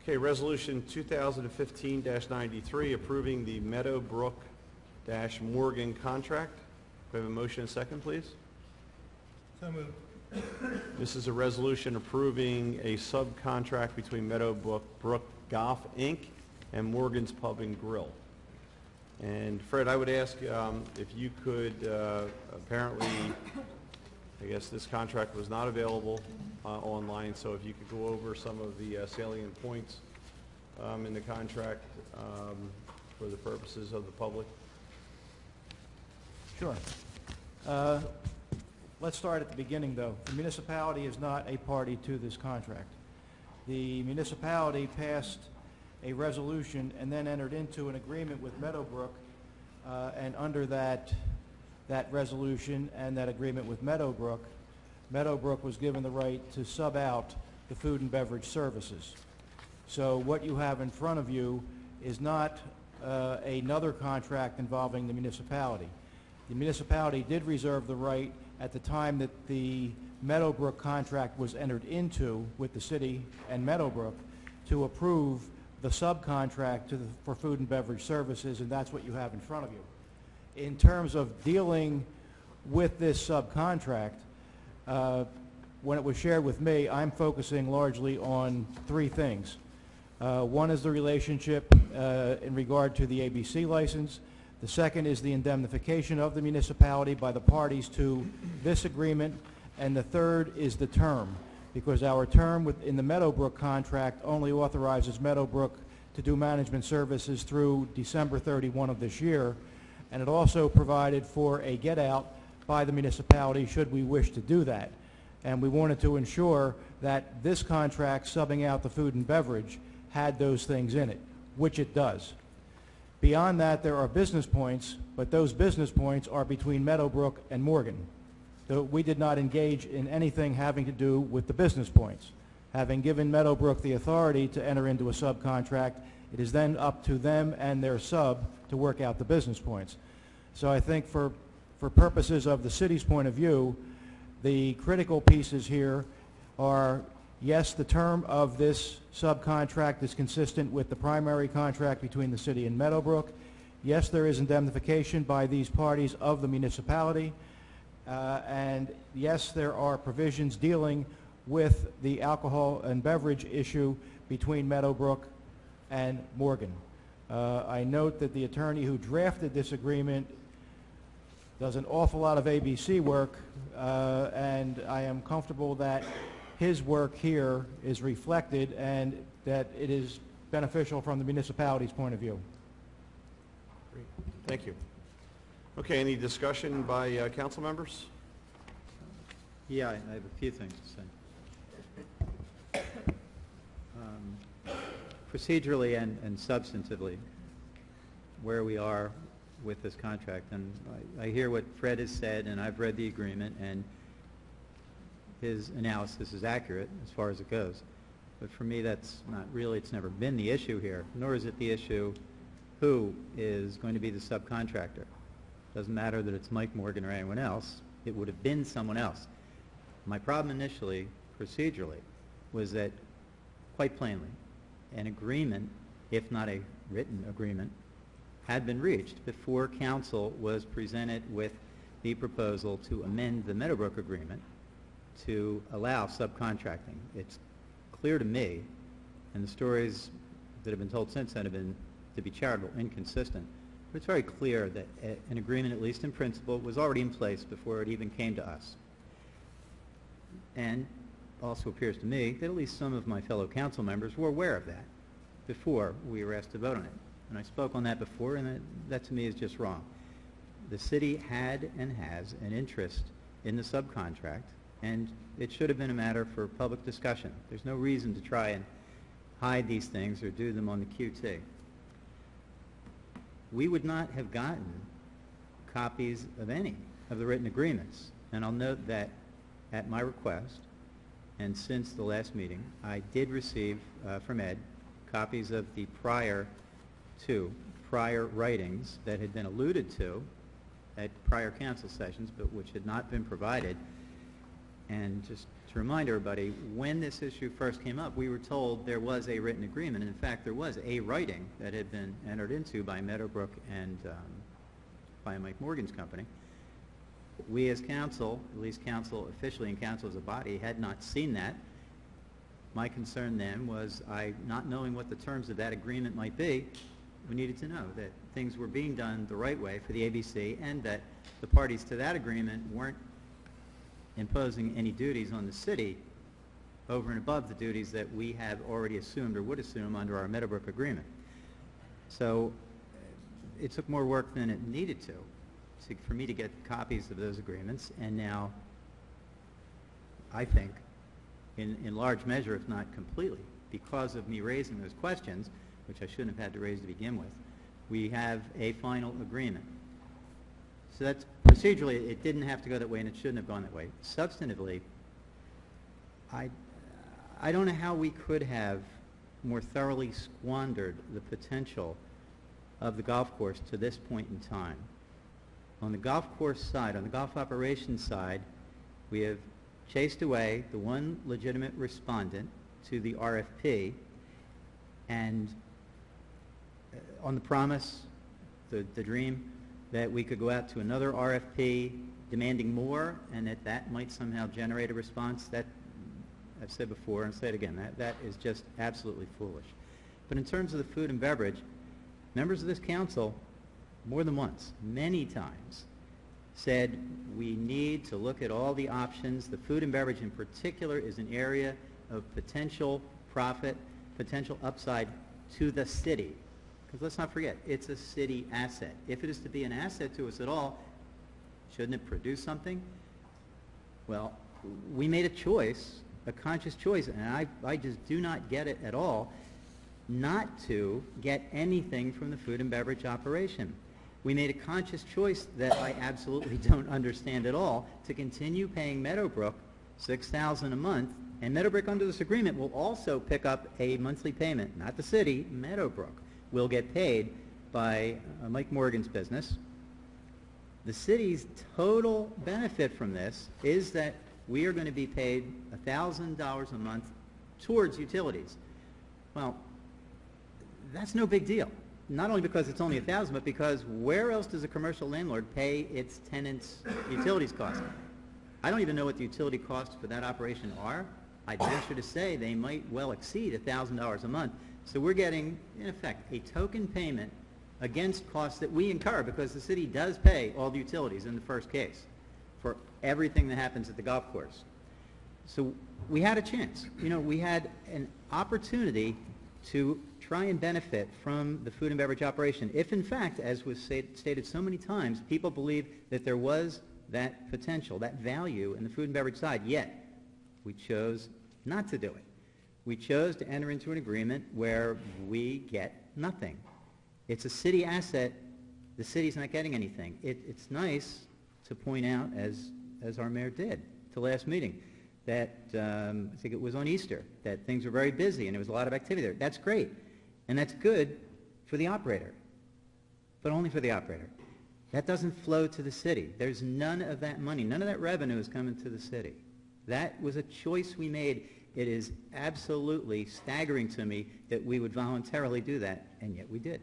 Okay, Resolution 2015-93, approving the Meadowbrook-Morgan contract. Do we have a motion and a second, please? So moved. This is a resolution approving a subcontract between Meadowbrook Golf, Inc. and Morgan's Pub and Grill. And Fred, I would ask if you could, apparently, I guess this contract was not available online, so if you could go over some of the salient points in the contract for the purposes of the public. Sure. Let's start at the beginning, though. The municipality is not a party to this contract. The municipality passed a resolution and then entered into an agreement with Meadowbrook, and under that resolution and that agreement with Meadowbrook, Meadowbrook was given the right to sub out the food and beverage services. So what you have in front of you is not another contract involving the municipality. The municipality did reserve the right at the time that the Meadowbrook contract was entered into with the city and Meadowbrook to approve the subcontract for food and beverage services, and that's what you have in front of you. In terms of dealing with this subcontract, when it was shared with me, I'm focusing largely on three things. One is the relationship in regard to the ABC license. The second is the indemnification of the municipality by the parties to this agreement. And the third is the term, because our term in the Meadowbrook contract only authorizes Meadowbrook to do management services through December 31 of this year. And it also provided for a get-out by the municipality should we wish to do that. And we wanted to ensure that this contract, subbing out the food and beverage, had those things in it, which it does. Beyond that, there are business points, but those business points are between Meadowbrook and Morgan. So we did not engage in anything having to do with the business points. Having given Meadowbrook the authority to enter into a subcontract, it is then up to them and their sub to work out the business points. So I think for purposes of the city's point of view, the critical pieces here are, yes, the term of this subcontract is consistent with the primary contract between the city and Meadowbrook. Yes, there is indemnification by these parties of the municipality. And yes, there are provisions dealing with the alcohol and beverage issue between Meadowbrook and Morgan. I note that the attorney who drafted this agreement does an awful lot of ABC work, and I am comfortable that his work here is reflected and that it is beneficial from the municipality's point of view. Great. Thank you. Okay, any discussion by council members? Yeah, I have a few things to say. Procedurally and substantively, where we are with this contract, and I hear what Fred has said, and I've read the agreement, and his analysis is accurate as far as it goes. But for me, that's not really, it's never been the issue here, nor is it the issue who is going to be the subcontractor. Doesn't matter that it's Mike Morgan or anyone else. It would have been someone else. My problem initially, procedurally, was that, quite plainly, an agreement, if not a written agreement, had been reached before council was presented with the proposal to amend the Meadowbrook agreement to allow subcontracting. It's clear to me, and the stories that have been told since then have been, to be charitable, inconsistent, but it's very clear that an agreement, at least in principle, was already in place before it even came to us. And also appears to me that at least some of my fellow council members were aware of that before we were asked to vote on it. And I spoke on that before, and that to me is just wrong. The city had and has an interest in the subcontract, and it should have been a matter for public discussion. There's no reason to try and hide these things or do them on the QT. We would not have gotten copies of any of the written agreements. And I'll note that at my request, and since the last meeting, I did receive from Ed copies of the prior writings that had been alluded to at prior council sessions, but which had not been provided. And just to remind everybody, when this issue first came up, we were told there was a written agreement. In fact, there was a writing that had been entered into by Meadowbrook and by Mike Morgan's company. We as council, at least council officially and council as a body, had not seen that. My concern then was, not knowing what the terms of that agreement might be, we needed to know that things were being done the right way for the ABC and that the parties to that agreement weren't imposing any duties on the city over and above the duties that we have already assumed or would assume under our Meadowbrook agreement. So it took more work than it needed to for me to get copies of those agreements, and now I think in large measure, if not completely, because of me raising those questions, which I shouldn't have had to raise to begin with, we have a final agreement. So that's procedurally, it didn't have to go that way, and it shouldn't have gone that way. Substantively, I don't know how we could have more thoroughly squandered the potential of the golf course to this point in time. On the golf course side, on the golf operations side, we have chased away the one legitimate respondent to the RFP, and on the promise, the dream, that we could go out to another RFP demanding more, and that might somehow generate a response. That, I've said before and say it again, that is just absolutely foolish. But in terms of the food and beverage, members of this council, more than once, many times, said we need to look at all the options. The food and beverage in particular is an area of potential profit, potential upside to the city. Because let's not forget, it's a city asset. If it is to be an asset to us at all, shouldn't it produce something? Well, we made a choice, a conscious choice, and I just do not get it at all, not to get anything from the food and beverage operation. We made a conscious choice that I absolutely don't understand at all, to continue paying Meadowbrook $6,000 a month, and Meadowbrook under this agreement will also pick up a monthly payment, not the city, Meadowbrook will get paid by Mike Morgan's business. The city's total benefit from this is that we are going to be paid $1,000 a month towards utilities. Well, that's no big deal. Not only because it's only $1,000, but because where else does a commercial landlord pay its tenants' utilities costs? I don't even know what the utility costs for that operation are. I'd venture to say they might well exceed $1,000 a month. So we're getting, in effect, a token payment against costs that we incur, because the city does pay all the utilities in the first case for everything that happens at the golf course. So we had a chance. You know, we had an opportunity to try and benefit from the food and beverage operation. If, in fact, as was stated so many times, people believe that there was that potential, that value in the food and beverage side, yet we chose not to do it. We chose to enter into an agreement where we get nothing. It's a city asset. The city's not getting anything. It's nice to point out, as our mayor did to last meeting, that I think it was on Easter, that things were very busy and there was a lot of activity there. That's great. And that's good for the operator, but only for the operator. That doesn't flow to the city. There's none of that money, none of that revenue is coming to the city. That was a choice we made. It is absolutely staggering to me that we would voluntarily do that, and yet we did.